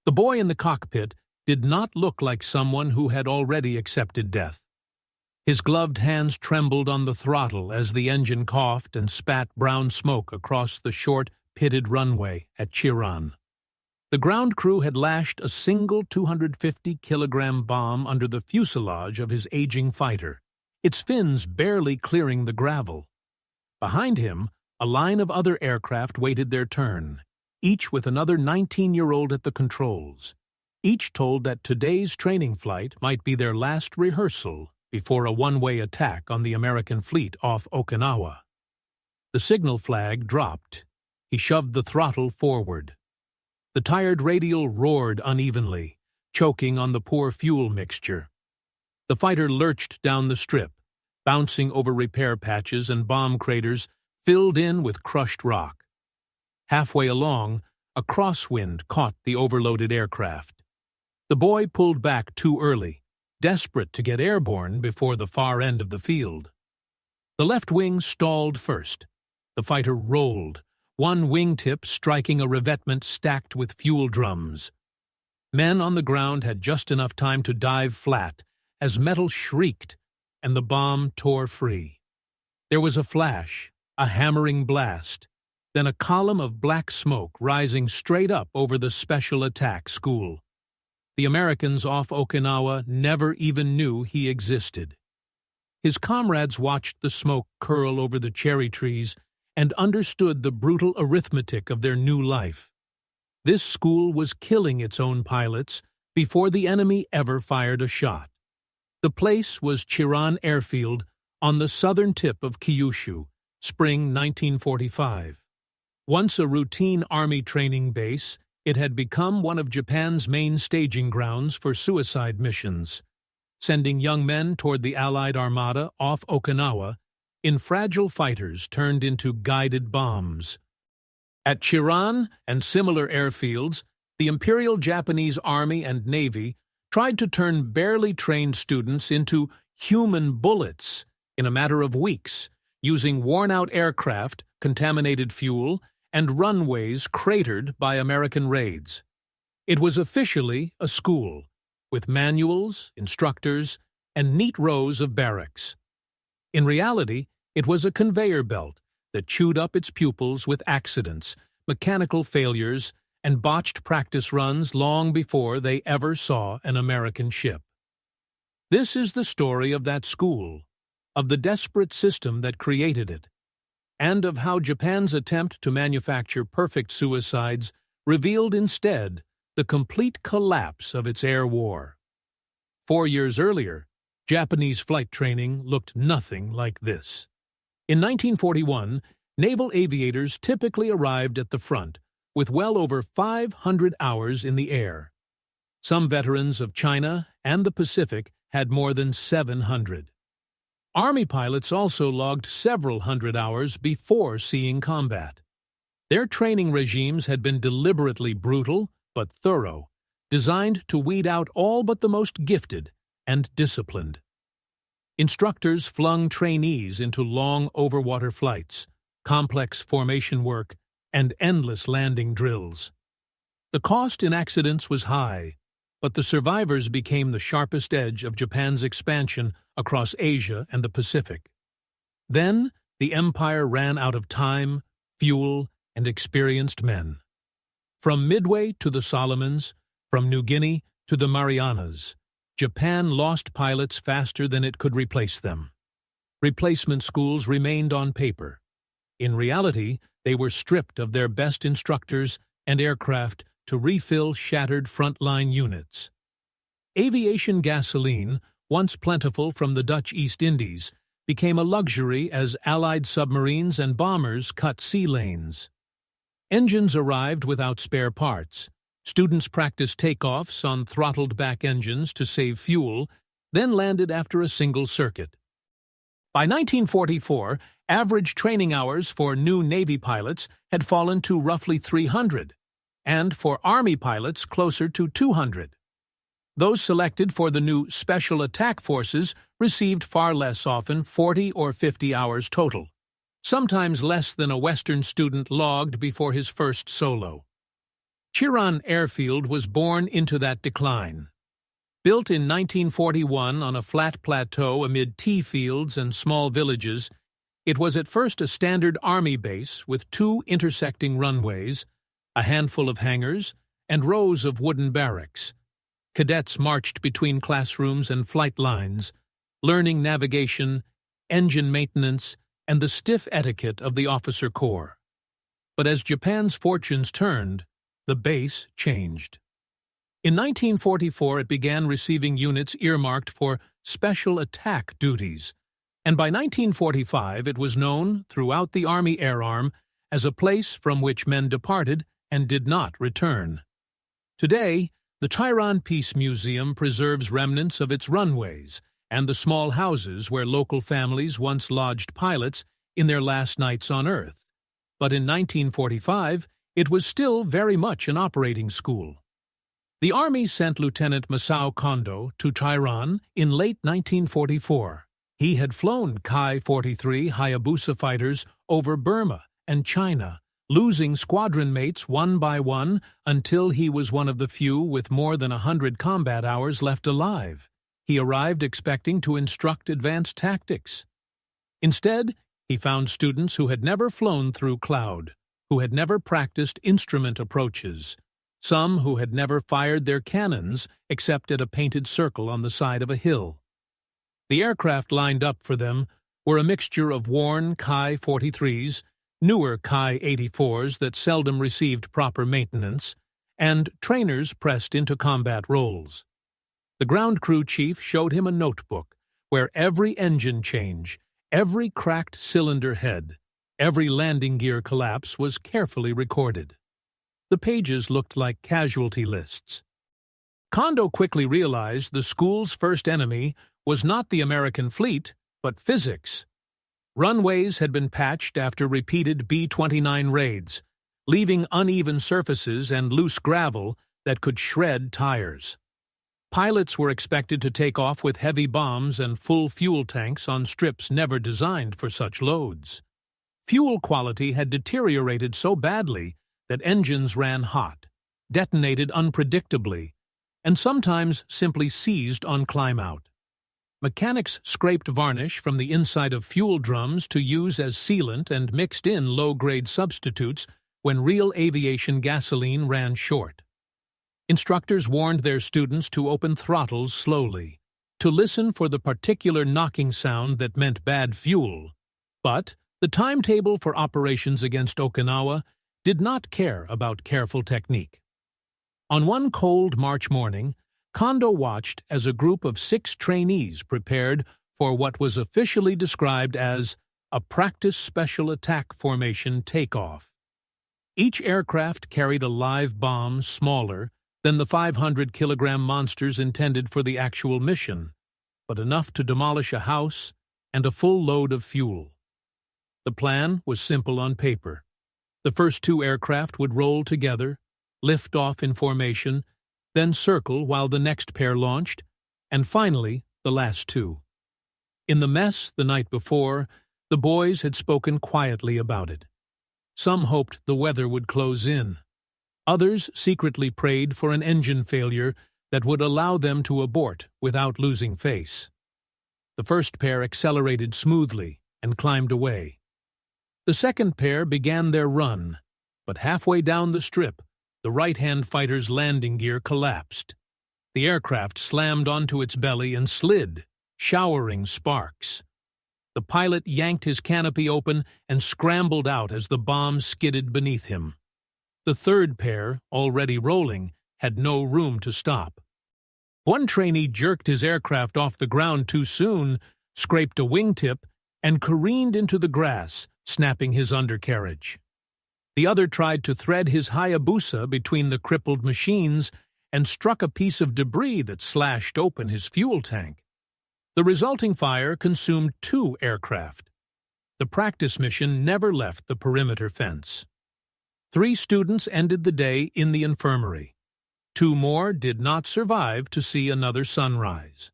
The boy in the cockpit did not look like someone who had already accepted death. His gloved hands trembled on the throttle as the engine coughed and spat brown smoke across the short, pitted runway at Chiran. The ground crew had lashed a single 250-kilogram bomb under the fuselage of his aging fighter, its fins barely clearing the gravel. Behind him, a line of other aircraft waited their turn, each with another 19-year-old at the controls, each told that today's training flight might be their last rehearsal before a one-way attack on the American fleet off Okinawa. The signal flag dropped. He shoved the throttle forward. The tired radial roared unevenly, choking on the poor fuel mixture. The fighter lurched down the strip, bouncing over repair patches and bomb craters filled in with crushed rock. Halfway along, a crosswind caught the overloaded aircraft. The boy pulled back too early, desperate to get airborne before the far end of the field. The left wing stalled first. The fighter rolled, one wingtip striking a revetment stacked with fuel drums. Men on the ground had just enough time to dive flat as metal shrieked and the bomb tore free. There was a flash, a hammering blast, then a column of black smoke rising straight up over the special attack school. The Americans off Okinawa never even knew he existed. His comrades watched the smoke curl over the cherry trees and understood the brutal arithmetic of their new life. This school was killing its own pilots before the enemy ever fired a shot. The place was Chiran Airfield on the southern tip of Kyushu, spring 1945. Once a routine Army training base, it had become one of Japan's main staging grounds for suicide missions, sending young men toward the Allied Armada off Okinawa in fragile fighters turned into guided bombs. At Chiran and similar airfields, the Imperial Japanese Army and Navy tried to turn barely trained students into human bullets in a matter of weeks, using worn-out aircraft, contaminated fuel, and runways cratered by American raids. It was officially a school, with manuals, instructors, and neat rows of barracks. In reality, it was a conveyor belt that chewed up its pupils with accidents, mechanical failures, and botched practice runs long before they ever saw an American ship. This is the story of that school, of the desperate system that created it, and of how Japan's attempt to manufacture perfect suicides revealed instead the complete collapse of its air war. 4 years earlier, Japanese flight training looked nothing like this. In 1941, naval aviators typically arrived at the front with well over 500 hours in the air. Some veterans of China and the Pacific had more than 700. Army pilots also logged several hundred hours before seeing combat. Their training regimes had been deliberately brutal but thorough, designed to weed out all but the most gifted and disciplined. Instructors flung trainees into long overwater flights, complex formation work, and endless landing drills. The cost in accidents was high, but the survivors became the sharpest edge of Japan's expansion across Asia and the Pacific. Then, the empire ran out of time, fuel, and experienced men. From Midway to the Solomons, from New Guinea to the Marianas, Japan lost pilots faster than it could replace them. Replacement schools remained on paper. In reality, they were stripped of their best instructors and aircraft to refill shattered frontline units. Aviation gasoline, once plentiful from the Dutch East Indies, became a luxury as Allied submarines and bombers cut sea lanes. Engines arrived without spare parts. Students practiced takeoffs on throttled-back engines to save fuel, then landed after a single circuit. By 1944, average training hours for new Navy pilots had fallen to roughly 300, and for Army pilots closer to 200. Those selected for the new Special Attack Forces received far less, often 40 or 50 hours total, sometimes less than a Western student logged before his first solo. Chiran Airfield was born into that decline. Built in 1941 on a flat plateau amid tea fields and small villages, it was at first a standard Army base with 2 intersecting runways, a handful of hangars, and rows of wooden barracks. Cadets marched between classrooms and flight lines, learning navigation, engine maintenance, and the stiff etiquette of the officer corps. But as Japan's fortunes turned, the base changed. In 1944, it began receiving units earmarked for special attack duties, and by 1945 it was known throughout the Army Air Arm as a place from which men departed and did not return. Today, the Chiran Peace Museum preserves remnants of its runways and the small houses where local families once lodged pilots in their last nights on Earth. But in 1945, it was still very much an operating school. The Army sent Lieutenant Masao Kondo to Chiran in late 1944. He had flown Kai-43 Hayabusa fighters over Burma and China, losing squadron mates one by one until he was one of the few with more than 100 combat hours left alive. He arrived expecting to instruct advanced tactics. Instead, he found students who had never flown through cloud, who had never practiced instrument approaches, some who had never fired their cannons except at a painted circle on the side of a hill. The aircraft lined up for them were a mixture of worn Kai-43s, newer Kai-84s that seldom received proper maintenance, and trainers pressed into combat roles. The ground crew chief showed him a notebook where every engine change, every cracked cylinder head, every landing gear collapse was carefully recorded. The pages looked like casualty lists. Kondo quickly realized the school's first enemy was not the American fleet, but physics. Runways had been patched after repeated B-29 raids, leaving uneven surfaces and loose gravel that could shred tires. Pilots were expected to take off with heavy bombs and full fuel tanks on strips never designed for such loads. Fuel quality had deteriorated so badly that engines ran hot, detonated unpredictably, and sometimes simply seized on climb-out. Mechanics scraped varnish from the inside of fuel drums to use as sealant and mixed in low-grade substitutes when real aviation gasoline ran short. Instructors warned their students to open throttles slowly, to listen for the particular knocking sound that meant bad fuel. But the timetable for operations against Okinawa did not care about careful technique. On one cold March morning, Kondo watched as a group of 6 trainees prepared for what was officially described as a practice special attack formation takeoff. Each aircraft carried a live bomb smaller than the 500-kilogram monsters intended for the actual mission, but enough to demolish a house and a full load of fuel. The plan was simple on paper. The first 2 aircraft would roll together, lift off in formation, then circle while the next pair launched, and finally the last 2. In the mess the night before, the boys had spoken quietly about it. Some hoped the weather would close in. Others secretly prayed for an engine failure that would allow them to abort without losing face. The first pair accelerated smoothly and climbed away. The second pair began their run, but halfway down the strip, the right-hand fighter's landing gear collapsed. The aircraft slammed onto its belly and slid, showering sparks. The pilot yanked his canopy open and scrambled out as the bomb skidded beneath him. The third pair, already rolling, had no room to stop. One trainee jerked his aircraft off the ground too soon, scraped a wingtip, and careened into the grass, snapping his undercarriage. The other tried to thread his Hayabusa between the crippled machines and struck a piece of debris that slashed open his fuel tank. The resulting fire consumed 2 aircraft. The practice mission never left the perimeter fence. 3 students ended the day in the infirmary. 2 more did not survive to see another sunrise.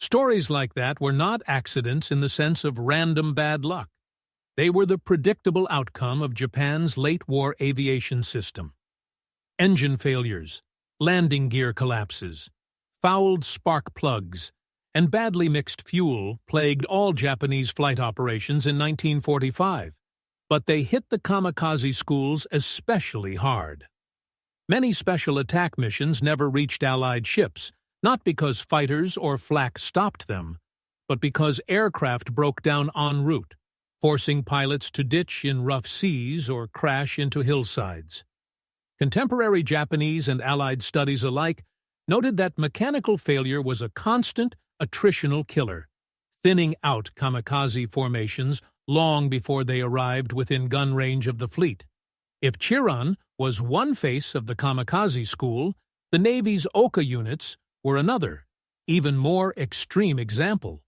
Stories like that were not accidents in the sense of random bad luck. They were the predictable outcome of Japan's late-war aviation system. Engine failures, landing gear collapses, fouled spark plugs, and badly mixed fuel plagued all Japanese flight operations in 1945, but they hit the kamikaze schools especially hard. Many special attack missions never reached Allied ships, not because fighters or flak stopped them, but because aircraft broke down en route, forcing pilots to ditch in rough seas or crash into hillsides. Contemporary Japanese and Allied studies alike noted that mechanical failure was a constant, attritional killer, thinning out kamikaze formations long before they arrived within gun range of the fleet. If Chiran was one face of the kamikaze school, the Navy's Ohka units were another, even more extreme example.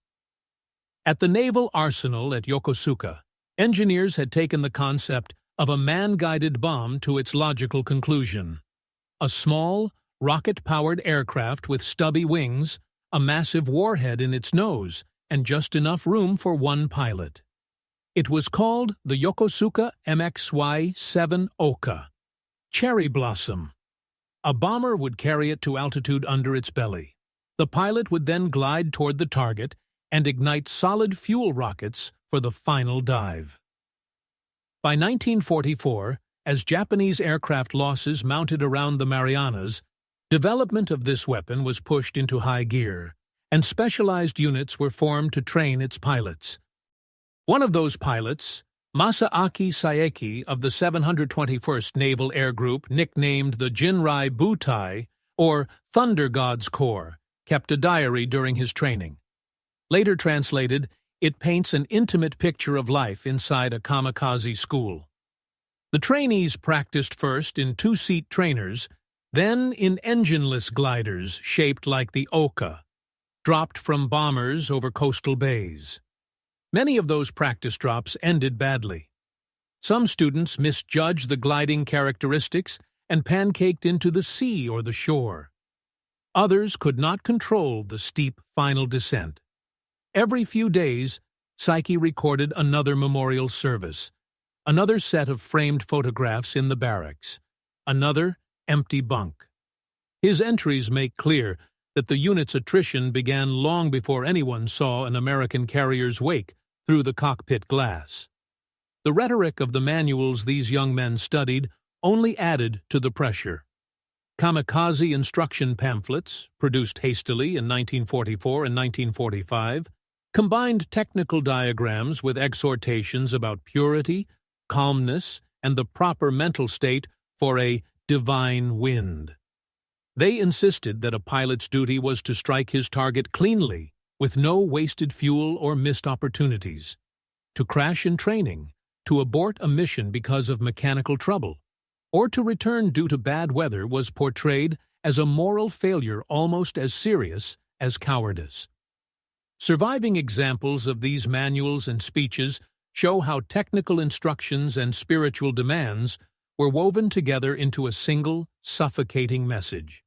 At the naval arsenal at Yokosuka, engineers had taken the concept of a man-guided bomb to its logical conclusion. A small, rocket-powered aircraft with stubby wings, a massive warhead in its nose, and just enough room for one pilot. It was called the Yokosuka MXY-7 Ohka, Cherry Blossom. A bomber would carry it to altitude under its belly. The pilot would then glide toward the target and ignite solid fuel rockets for the final dive. By 1944, as Japanese aircraft losses mounted around the Marianas, development of this weapon was pushed into high gear, and specialized units were formed to train its pilots. One of those pilots, Masaaki Saeki of the 721st Naval Air Group, nicknamed the Jinrai Butai, or Thunder God's Corps, kept a diary during his training. Later translated, it paints an intimate picture of life inside a kamikaze school. The trainees practiced first in two-seat trainers, then in engineless gliders shaped like the Ohka, dropped from bombers over coastal bays. Many of those practice drops ended badly. Some students misjudged the gliding characteristics and pancaked into the sea or the shore. Others could not control the steep final descent. Every few days, Saeki recorded another memorial service, another set of framed photographs in the barracks, another empty bunk. His entries make clear that the unit's attrition began long before anyone saw an American carrier's wake through the cockpit glass. The rhetoric of the manuals these young men studied only added to the pressure. Kamikaze instruction pamphlets, produced hastily in 1944 and 1945, combined technical diagrams with exhortations about purity, calmness, and the proper mental state for a divine wind. They insisted that a pilot's duty was to strike his target cleanly, with no wasted fuel or missed opportunities, to crash in training, to abort a mission because of mechanical trouble, or to return due to bad weather was portrayed as a moral failure almost as serious as cowardice. Surviving examples of these manuals and speeches show how technical instructions and spiritual demands were woven together into a single, suffocating message.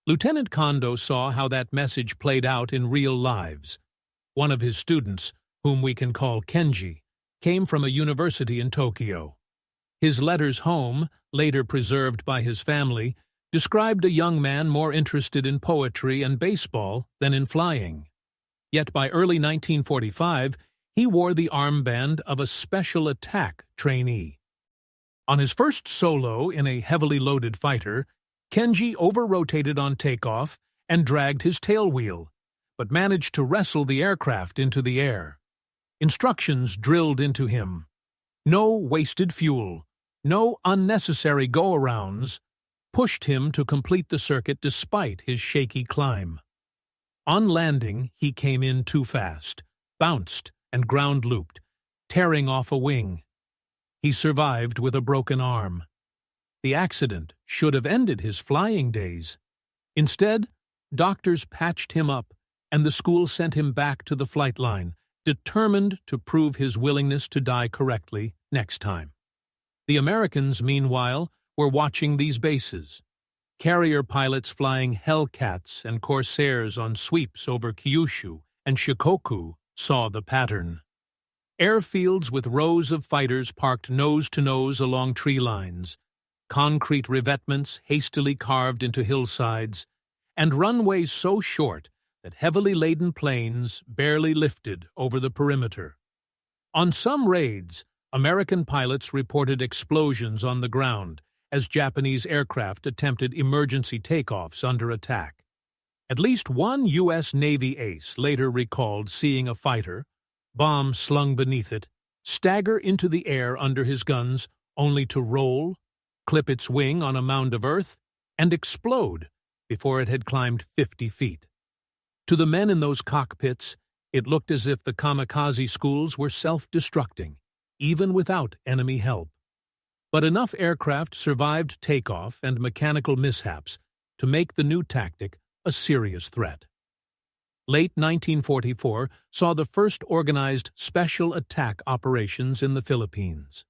Lieutenant Kondo saw how that message played out in real lives. One of his students, whom we can call Kenji, came from a university in Tokyo. His letters home, later preserved by his family, described a young man more interested in poetry and baseball than in flying. Yet by early 1945, he wore the armband of a special attack trainee. On his first solo in a heavily loaded fighter, Kenji over-rotated on takeoff and dragged his tailwheel, but managed to wrestle the aircraft into the air. Instructions drilled into him. No wasted fuel, no unnecessary go-arounds, pushed him to complete the circuit despite his shaky climb. On landing, he came in too fast, bounced and ground-looped, tearing off a wing. He survived with a broken arm. The accident should have ended his flying days. Instead, doctors patched him up, and the school sent him back to the flight line, determined to prove his willingness to die correctly next time. The Americans, meanwhile, were watching these bases. Carrier pilots flying Hellcats and Corsairs on sweeps over Kyushu and Shikoku saw the pattern. Airfields with rows of fighters parked nose-to-nose along tree lines, concrete revetments hastily carved into hillsides, and runways so short that heavily laden planes barely lifted over the perimeter. On some raids, American pilots reported explosions on the ground as Japanese aircraft attempted emergency takeoffs under attack. At least one U.S. Navy ace later recalled seeing a fighter, bomb slung beneath it, stagger into the air under his guns only to roll, clip its wing on a mound of earth, and explode before it had climbed 50 feet. To the men in those cockpits, it looked as if the kamikaze schools were self-destructing, even without enemy help. But enough aircraft survived takeoff and mechanical mishaps to make the new tactic a serious threat. Late 1944 saw the first organized special attack operations in the Philippines.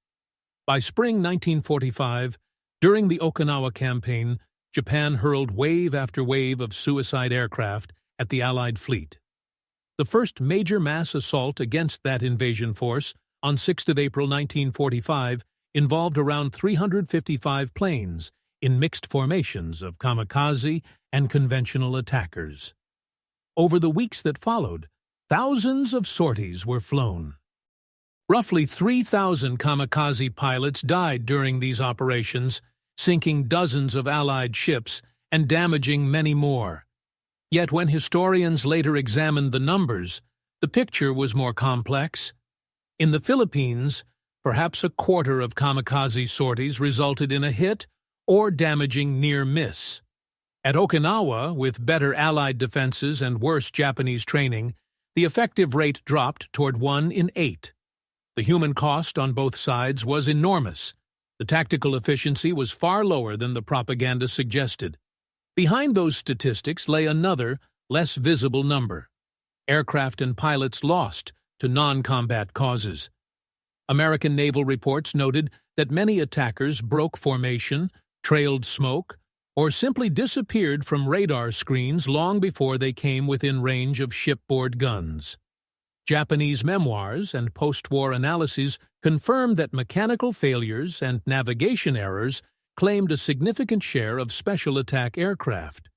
By spring 1945, during the Okinawa campaign, Japan hurled wave after wave of suicide aircraft at the Allied fleet. The first major mass assault against that invasion force on 6 April 1945 involved around 355 planes in mixed formations of kamikaze and conventional attackers. Over the weeks that followed, thousands of sorties were flown. Roughly 3,000 kamikaze pilots died during these operations, sinking dozens of Allied ships and damaging many more. Yet when historians later examined the numbers, the picture was more complex. In the Philippines, perhaps a quarter of kamikaze sorties resulted in a hit or damaging near miss. At Okinawa, with better Allied defenses and worse Japanese training, the effective rate dropped toward 1 in 8. The human cost on both sides was enormous. The tactical efficiency was far lower than the propaganda suggested. Behind those statistics lay another, less visible number. Aircraft and pilots lost to non-combat causes. American naval reports noted that many attackers broke formation, trailed smoke, or simply disappeared from radar screens long before they came within range of shipboard guns. Japanese memoirs and post-war analyses confirmed that mechanical failures and navigation errors claimed a significant share of special attack aircraft.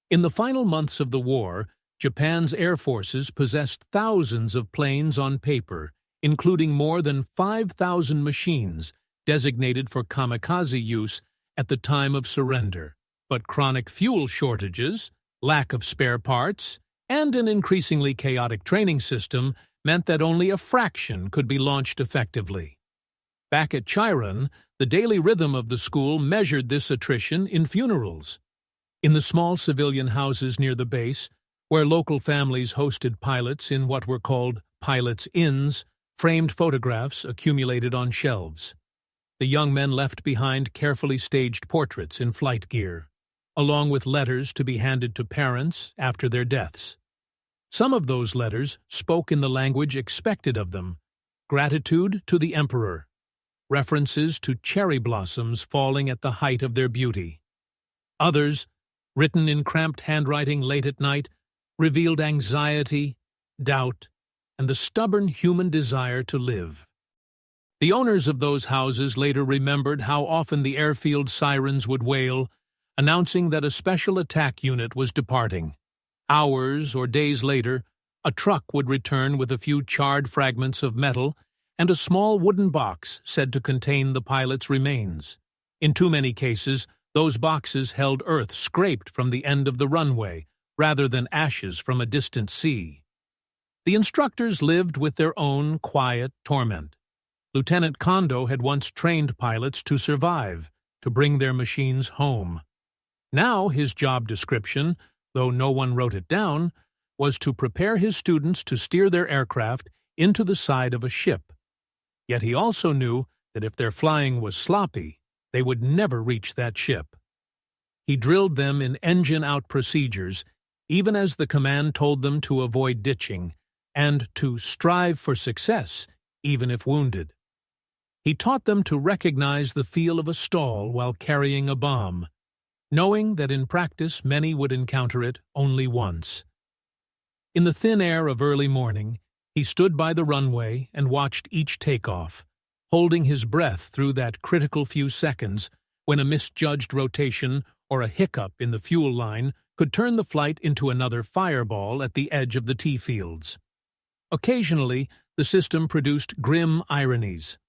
In the final months of the war, Japan's air forces possessed thousands of planes on paper, including more than 5,000 machines designated for kamikaze use at the time of surrender. But chronic fuel shortages, lack of spare parts, and an increasingly chaotic training system meant that only a fraction could be launched effectively. Back at Chiran, the daily rhythm of the school measured this attrition in funerals. In the small civilian houses near the base, where local families hosted pilots in what were called pilots' inns, framed photographs accumulated on shelves. The young men left behind carefully staged portraits in flight gear, along with letters to be handed to parents after their deaths. Some of those letters spoke in the language expected of them: gratitude to the emperor, references to cherry blossoms falling at the height of their beauty. Others, written in cramped handwriting late at night, revealed anxiety, doubt, and the stubborn human desire to live. The owners of those houses later remembered how often the airfield sirens would wail, announcing that a special attack unit was departing. Hours or days later, a truck would return with a few charred fragments of metal and a small wooden box said to contain the pilot's remains. In too many cases, those boxes held earth scraped from the end of the runway, rather than ashes from a distant sea. The instructors lived with their own quiet torment. Lieutenant Kondo had once trained pilots to survive, to bring their machines home. Now his job description, though no one wrote it down, was to prepare his students to steer their aircraft into the side of a ship. Yet he also knew that if their flying was sloppy, they would never reach that ship. He drilled them in engine-out procedures, even as the command told them to avoid ditching, and to strive for success, even if wounded. He taught them to recognize the feel of a stall while carrying a bomb, knowing that in practice many would encounter it only once. In the thin air of early morning, he stood by the runway and watched each takeoff, holding his breath through that critical few seconds when a misjudged rotation or a hiccup in the fuel line could turn the flight into another fireball at the edge of the T-fields. Occasionally, the system produced grim ironies.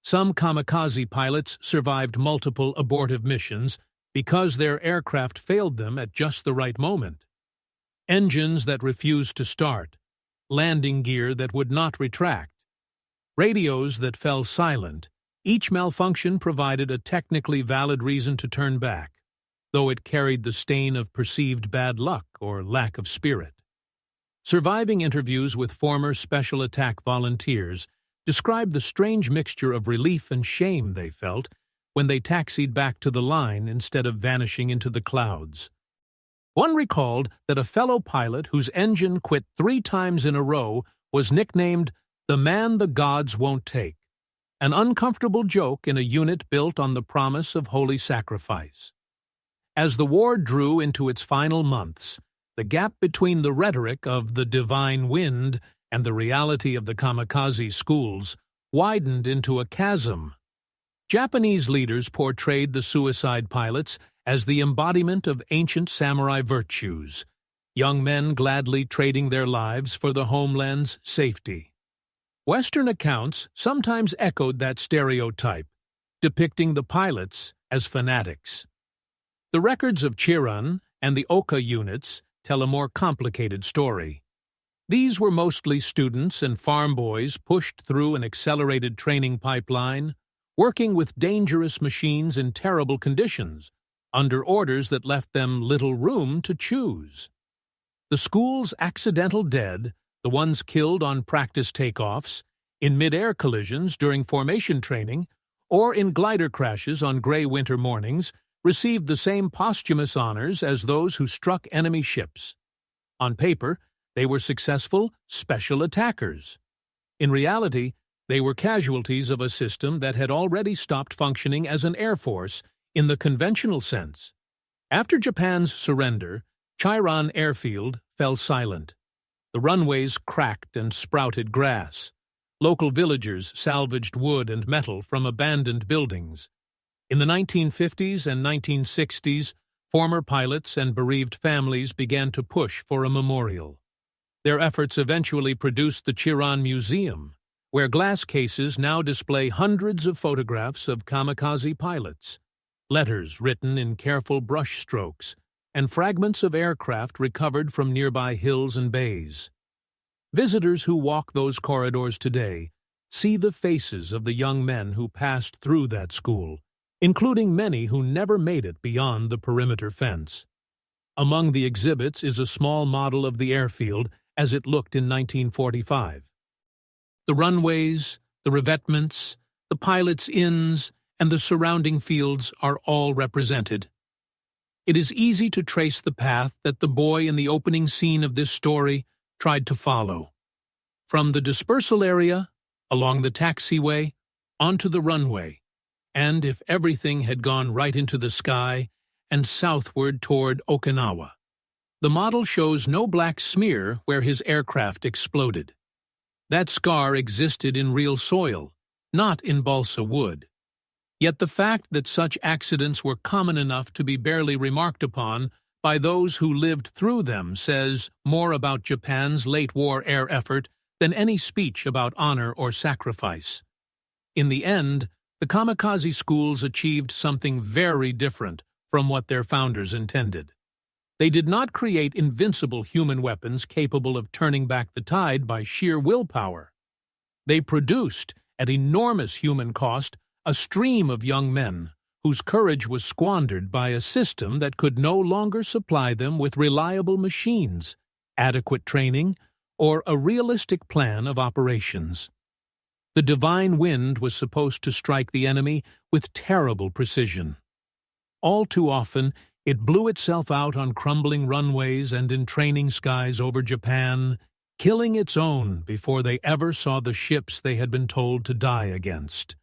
Some kamikaze pilots survived multiple abortive missions because their aircraft failed them at just the right moment. Engines that refused to start, landing gear that would not retract, radios that fell silent. Each malfunction provided a technically valid reason to turn back, though it carried the stain of perceived bad luck or lack of spirit. Surviving interviews with former special attack volunteers described the strange mixture of relief and shame they felt when they taxied back to the line instead of vanishing into the clouds. One recalled that a fellow pilot whose engine quit 3 times in a row was nicknamed the man the gods won't take, an uncomfortable joke in a unit built on the promise of holy sacrifice. As the war drew into its final months, the gap between the rhetoric of the divine wind and the reality of the kamikaze schools widened into a chasm. Japanese leaders portrayed the suicide pilots as the embodiment of ancient samurai virtues, young men gladly trading their lives for the homeland's safety. Western accounts sometimes echoed that stereotype, depicting the pilots as fanatics. The records of Chiran and the Ohka units tell a more complicated story. These were mostly students and farm boys pushed through an accelerated training pipeline, working with dangerous machines in terrible conditions, under orders that left them little room to choose. The school's accidental dead, the ones killed on practice takeoffs, in mid-air collisions during formation training, or in glider crashes on gray winter mornings, received the same posthumous honors as those who struck enemy ships. On paper, they were successful special attackers. In reality, they were casualties of a system that had already stopped functioning as an air force in the conventional sense. After Japan's surrender, Chiran Airfield fell silent. The runways cracked and sprouted grass. Local villagers salvaged wood and metal from abandoned buildings. In the 1950s and 1960s, former pilots and bereaved families began to push for a memorial. Their efforts eventually produced the Chiran Museum, where glass cases now display hundreds of photographs of kamikaze pilots, letters written in careful brush strokes, and fragments of aircraft recovered from nearby hills and bays. Visitors who walk those corridors today see the faces of the young men who passed through that school, including many who never made it beyond the perimeter fence. Among the exhibits is a small model of the airfield as it looked in 1945. The runways, the revetments, the pilots' inns, and the surrounding fields are all represented. It is easy to trace the path that the boy in the opening scene of this story tried to follow. From the dispersal area, along the taxiway, onto the runway, and if everything had gone right into the sky, and southward toward Okinawa. The model shows no black smear where his aircraft exploded. That scar existed in real soil, not in balsa wood. Yet the fact that such accidents were common enough to be barely remarked upon by those who lived through them says more about Japan's late-war air effort than any speech about honor or sacrifice. In the end, the kamikaze schools achieved something very different from what their founders intended. They did not create invincible human weapons capable of turning back the tide by sheer willpower. They produced, at enormous human cost, a stream of young men whose courage was squandered by a system that could no longer supply them with reliable machines, adequate training, or a realistic plan of operations. The divine wind was supposed to strike the enemy with terrible precision. All too often, it blew itself out on crumbling runways and in training skies over Japan, killing its own before they ever saw the ships they had been told to die against.